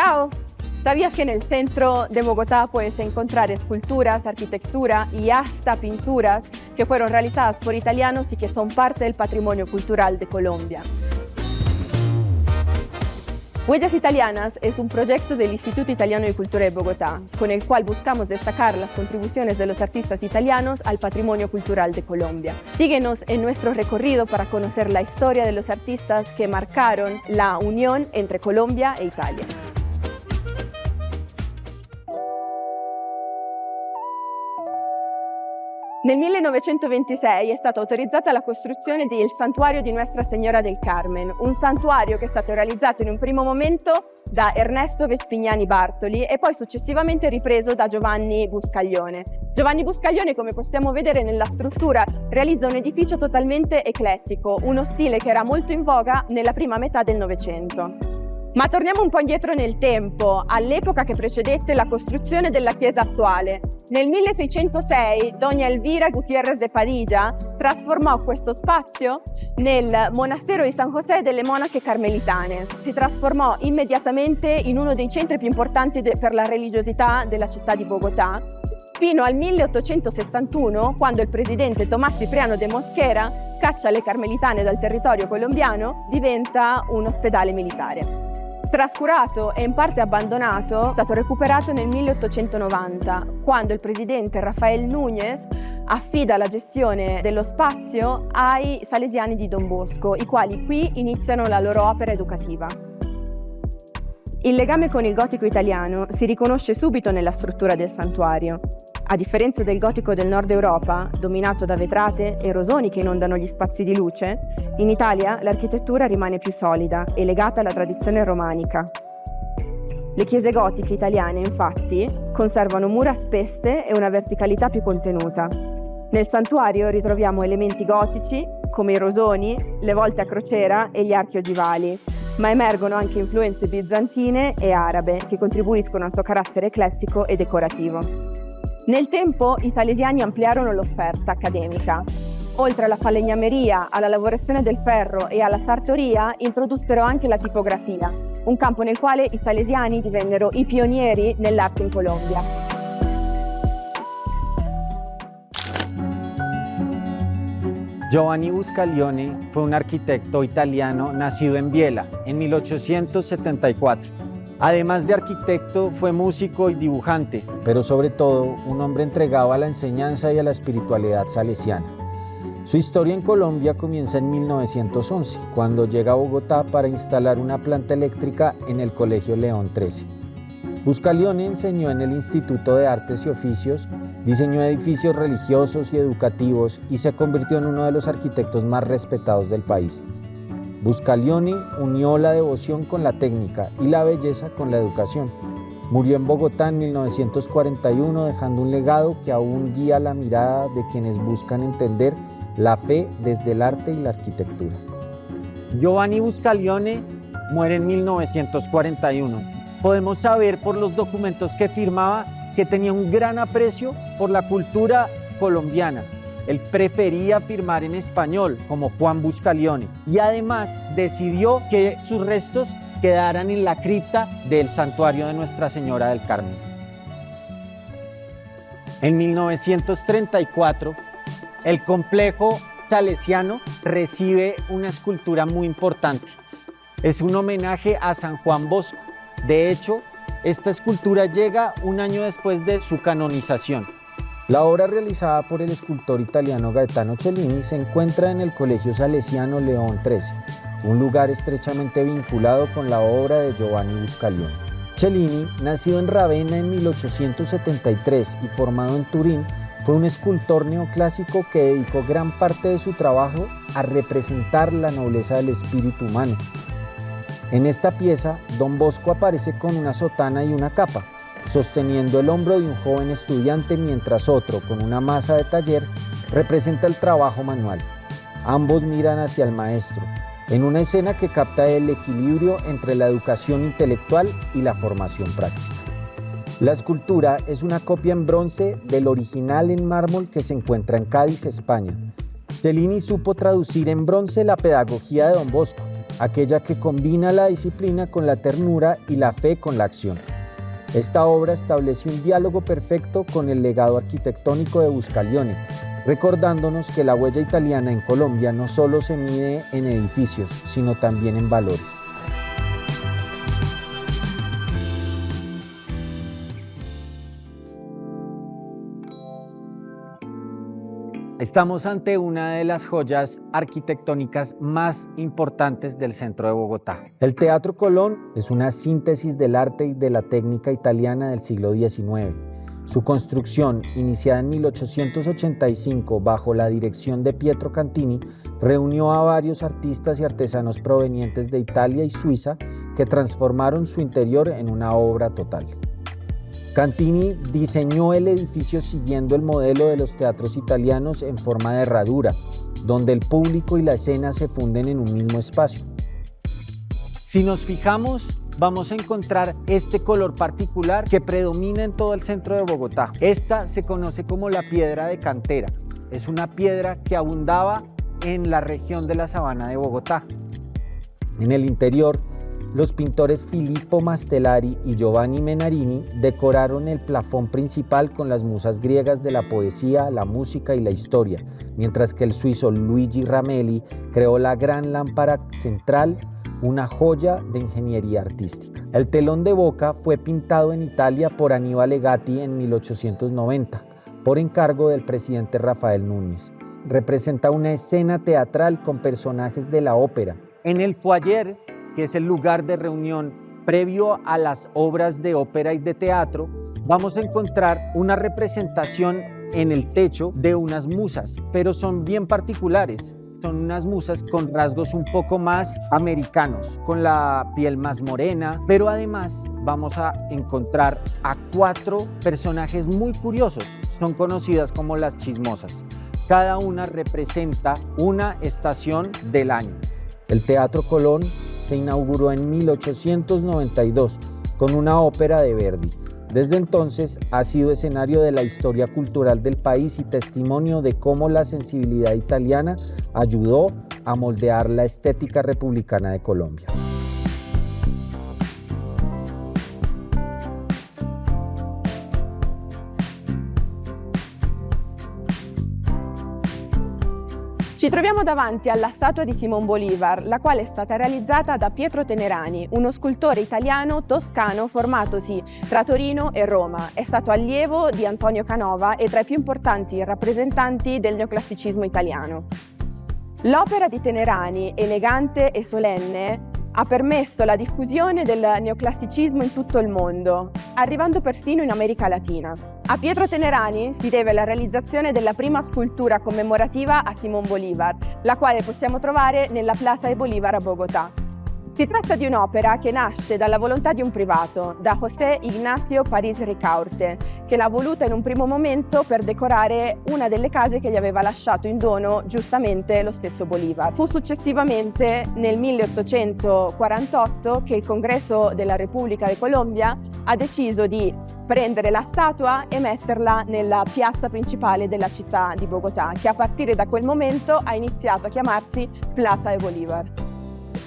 Ciao. ¿Sabías que en el centro de Bogotá puedes encontrar esculturas, arquitectura y hasta pinturas que fueron realizadas por italianos y que son parte del patrimonio cultural de Colombia? Huellas Italianas es un proyecto del Instituto Italiano de Cultura de Bogotá, con el cual buscamos destacar las contribuciones de los artistas italianos al patrimonio cultural de Colombia. Síguenos en nuestro recorrido para conocer la historia de los artistas que marcaron la unión entre Colombia e Italia. Nel 1926 è stata autorizzata la costruzione del santuario di Nuestra Signora del Carmen, un santuario che è stato realizzato in un primo momento da Ernesto Vespignani Bartoli e poi successivamente ripreso da Giovanni Buscaglione. Giovanni Buscaglione, come possiamo vedere nella struttura, realizza un edificio totalmente eclettico, uno stile che era molto in voga nella prima metà del Novecento. Ma torniamo un po' indietro nel tempo, all'epoca che precedette la costruzione della chiesa attuale. Nel 1606 Dona Elvira Gutiérrez de Padilla trasformò questo spazio nel monastero di San José delle Monache Carmelitane. Si trasformò immediatamente in uno dei centri più importanti per la religiosità della città di Bogotà, fino al 1861, quando il presidente Tomás Cipriano de Mosquera caccia le Carmelitane dal territorio colombiano, diventa un ospedale militare. Trascurato e in parte abbandonato, è stato recuperato nel 1890, quando il presidente Rafael Núñez affida la gestione dello spazio ai salesiani di Don Bosco, i quali qui iniziano la loro opera educativa. Il legame con il gotico italiano si riconosce subito nella struttura del santuario. A differenza del gotico del nord Europa, dominato da vetrate e rosoni che inondano gli spazi di luce, in Italia l'architettura rimane più solida e legata alla tradizione romanica. Le chiese gotiche italiane, infatti, conservano mura spesse e una verticalità più contenuta. Nel santuario ritroviamo elementi gotici, come i rosoni, le volte a crociera e gli archi ogivali, ma emergono anche influenze bizantine e arabe che contribuiscono al suo carattere eclettico e decorativo. Nel tempo i salesiani ampliarono l'offerta accademica. Oltre alla falegnameria, alla lavorazione del ferro e alla sartoria, introdussero anche la tipografia, un campo nel quale i salesiani divennero i pionieri nell'arte in Colombia. Giovanni Buscaglione fue un arquitecto italiano nacido en Biella en 1874. Además de arquitecto, fue músico y dibujante, pero sobre todo un hombre entregado a la enseñanza y a la espiritualidad salesiana. Su historia en Colombia comienza en 1911, cuando llega a Bogotá para instalar una planta eléctrica en el Colegio León XIII. Buscaglione enseñó en el Instituto de Artes y Oficios, diseñó edificios religiosos y educativos y se convirtió en uno de los arquitectos más respetados del país. Buscaglione unió la devoción con la técnica y la belleza con la educación. Murió en Bogotá en 1941 dejando un legado que aún guía la mirada de quienes buscan entender la fe desde el arte y la arquitectura. Giovanni Buscaglione muere en 1941. Podemos saber por los documentos que firmaba que tenía un gran aprecio por la cultura colombiana. Él prefería firmar en español, como Juan Buscaglione, y además decidió que sus restos quedaran en la cripta del santuario de Nuestra Señora del Carmen. En 1934, el complejo salesiano recibe una escultura muy importante. Es un homenaje a San Juan Bosco. De hecho, esta escultura llega un año después de su canonización. La obra realizada por el escultor italiano Gaetano Cellini se encuentra en el Colegio Salesiano León XIII, un lugar estrechamente vinculado con la obra de Giovanni Buscaglione. Cellini, nacido en Ravenna en 1873 y formado en Turín, fue un escultor neoclásico que dedicó gran parte de su trabajo a representar la nobleza del espíritu humano. En esta pieza, Don Bosco aparece con una sotana y una capa, sosteniendo el hombro de un joven estudiante, mientras otro, con una masa de taller, representa el trabajo manual. Ambos miran hacia el maestro, en una escena que capta el equilibrio entre la educación intelectual y la formación práctica. La escultura es una copia en bronce del original en mármol que se encuentra en Cádiz, España. Cellini supo traducir en bronce la pedagogía de Don Bosco aquella que combina la disciplina con la ternura y la fe con la acción. Esta obra establece un diálogo perfecto con el legado arquitectónico de Buscaglione, recordándonos que la huella italiana en Colombia no solo se mide en edificios, sino también en valores. Estamos ante una de las joyas arquitectónicas más importantes del centro de Bogotá. El Teatro Colón es una síntesis del arte y de la técnica italiana del siglo XIX. Su construcción, iniciada en 1885 bajo la dirección de Pietro Cantini, reunió a varios artistas y artesanos provenientes de Italia y Suiza que transformaron su interior en una obra total. Cantini diseñó el edificio siguiendo el modelo de los teatros italianos en forma de herradura, donde el público y la escena se funden en un mismo espacio. Si nos fijamos, vamos a encontrar este color particular que predomina en todo el centro de Bogotá. Esta se conoce como la piedra de cantera. Es una piedra que abundaba en la región de la Sabana de Bogotá. En el interior, los pintores Filippo Mastelari y Giovanni Menarini decoraron el plafón principal con las musas griegas de la poesía, la música y la historia, mientras que el suizo Luigi Ramelli creó la gran lámpara central, una joya de ingeniería artística. El telón de boca fue pintado en Italia por Aníbal Gatti en 1890, por encargo del presidente Rafael Núñez. Representa una escena teatral con personajes de la ópera. En el foyer, que es el lugar de reunión previo a las obras de ópera y de teatro, vamos a encontrar una representación en el techo de unas musas, pero son bien particulares. Son unas musas con rasgos un poco más americanos, con la piel más morena, pero además vamos a encontrar a 4 personajes muy curiosos. Son conocidas como las chismosas. Cada una representa una estación del año. El Teatro Colón se inauguró en 1892 con una ópera de Verdi. Desde entonces ha sido escenario de la historia cultural del país y testimonio de cómo la sensibilidad italiana ayudó a moldear la estética republicana de Colombia. Ci troviamo davanti alla statua di Simón Bolívar, la quale è stata realizzata da Pietro Tenerani, uno scultore italiano toscano formatosi tra Torino e Roma. È stato allievo di Antonio Canova e tra i più importanti rappresentanti del neoclassicismo italiano. L'opera di Tenerani, elegante e solenne, ha permesso la diffusione del neoclassicismo in tutto il mondo, arrivando persino in America Latina. A Pietro Tenerani si deve la realizzazione della prima scultura commemorativa a Simón Bolívar, la quale possiamo trovare nella Plaza de Bolívar a Bogotà. Si tratta di un'opera che nasce dalla volontà di un privato, da José Ignacio París Ricaurte, che l'ha voluta in un primo momento per decorare una delle case che gli aveva lasciato in dono giustamente lo stesso Bolívar. Fu successivamente nel 1848 che il Congresso della Repubblica di Colombia ha deciso di prendere la statua e metterla nella piazza principale della città di Bogotà, che a partire da quel momento ha iniziato a chiamarsi Plaza de Bolívar.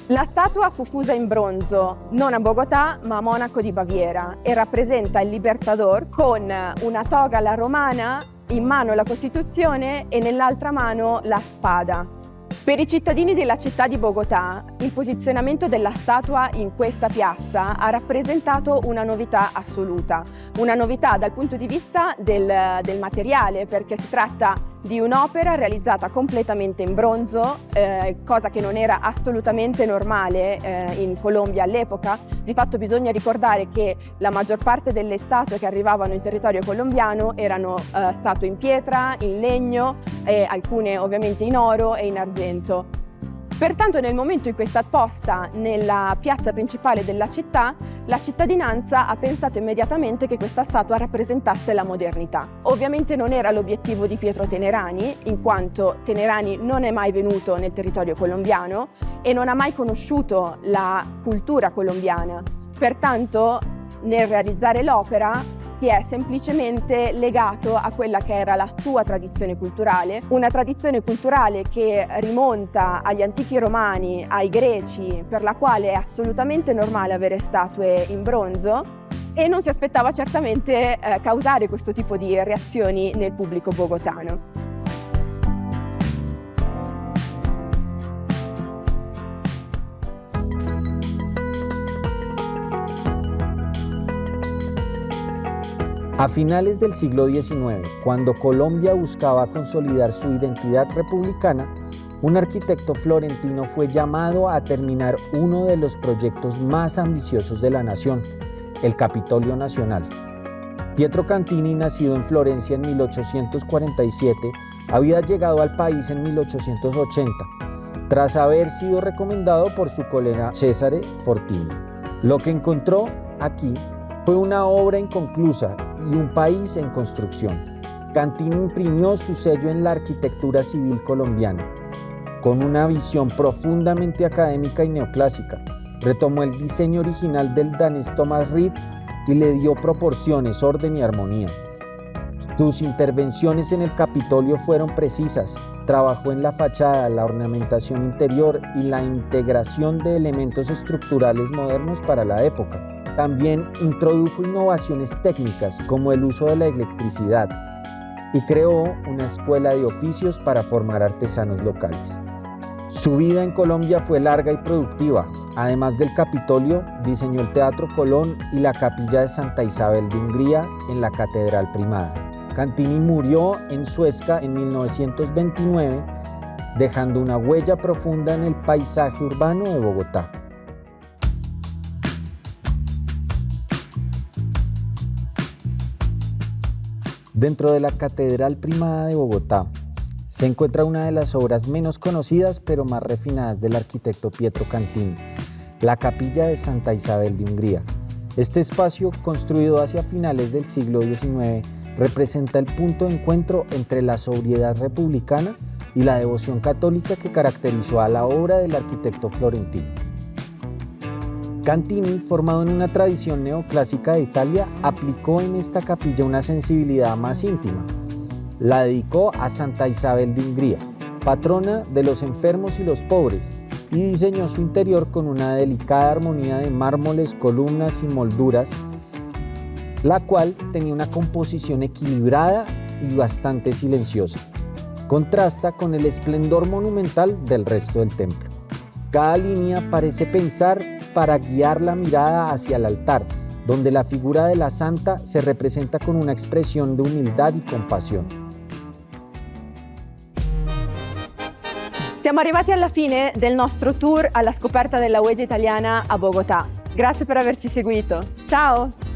La statua fu fusa in bronzo, non a Bogotà ma a Monaco di Baviera, e rappresenta il Libertador con una toga alla romana, in mano la Costituzione e nell'altra mano la spada. Per i cittadini della città di Bogotà, il posizionamento della statua in questa piazza ha rappresentato una novità assoluta. Una novità dal punto di vista del materiale, perché si tratta di un'opera realizzata completamente in bronzo, cosa che non era assolutamente normale in Colombia all'epoca. Di fatto bisogna ricordare che la maggior parte delle statue che arrivavano in territorio colombiano erano statue in pietra, in legno, e alcune ovviamente in oro e in argento. Pertanto nel momento in cui è stata posta nella piazza principale della città, la cittadinanza ha pensato immediatamente che questa statua rappresentasse la modernità. Ovviamente non era l'obiettivo di Pietro Tenerani, in quanto Tenerani non è mai venuto nel territorio colombiano e non ha mai conosciuto la cultura colombiana. Pertanto nel realizzare l'opera ti è semplicemente legato a quella che era la tua tradizione culturale, una tradizione culturale che rimonta agli antichi romani, ai greci, per la quale è assolutamente normale avere statue in bronzo, e non si aspettava certamente causare questo tipo di reazioni nel pubblico bogotano. A finales del siglo XIX, cuando Colombia buscaba consolidar su identidad republicana, un arquitecto florentino fue llamado a terminar uno de los proyectos más ambiciosos de la nación, el Capitolio Nacional. Pietro Cantini, nacido en Florencia en 1847, había llegado al país en 1880, tras haber sido recomendado por su colega Cesare Fortini. Lo que encontró aquí fue una obra inconclusa y un país en construcción. Cantini imprimió su sello en la arquitectura civil colombiana, con una visión profundamente académica y neoclásica. Retomó el diseño original del danés Thomas Reid y le dio proporciones, orden y armonía. Sus intervenciones en el Capitolio fueron precisas. Trabajó en la fachada, la ornamentación interior y la integración de elementos estructurales modernos para la época. También introdujo innovaciones técnicas como el uso de la electricidad y creó una escuela de oficios para formar artesanos locales. Su vida en Colombia fue larga y productiva. Además del Capitolio, diseñó el Teatro Colón y la Capilla de Santa Isabel de Hungría en la Catedral Primada. Cantini murió en Suezca en 1929, dejando una huella profunda en el paisaje urbano de Bogotá. Dentro de la Catedral Primada de Bogotá se encuentra una de las obras menos conocidas pero más refinadas del arquitecto Pietro Cantini, la Capilla de Santa Isabel de Hungría. Este espacio, construido hacia finales del siglo XIX, representa el punto de encuentro entre la sobriedad republicana y la devoción católica que caracterizó a la obra del arquitecto florentino. Cantini, formado en una tradición neoclásica de Italia, aplicó en esta capilla una sensibilidad más íntima. La dedicó a Santa Isabel de Hungría, patrona de los enfermos y los pobres, y diseñó su interior con una delicada armonía de mármoles, columnas y molduras, la cual tenía una composición equilibrada y bastante silenciosa. Contrasta con el esplendor monumental del resto del templo. Cada línea parece pensar para guiar la mirada hacia el altar, donde la figura de la santa se representa con una expresión de humildad y compasión. Siamo arrivati alla fine del nostro tour alla scoperta della Huella Italiana a Bogotà. Grazie per averci seguito. Ciao!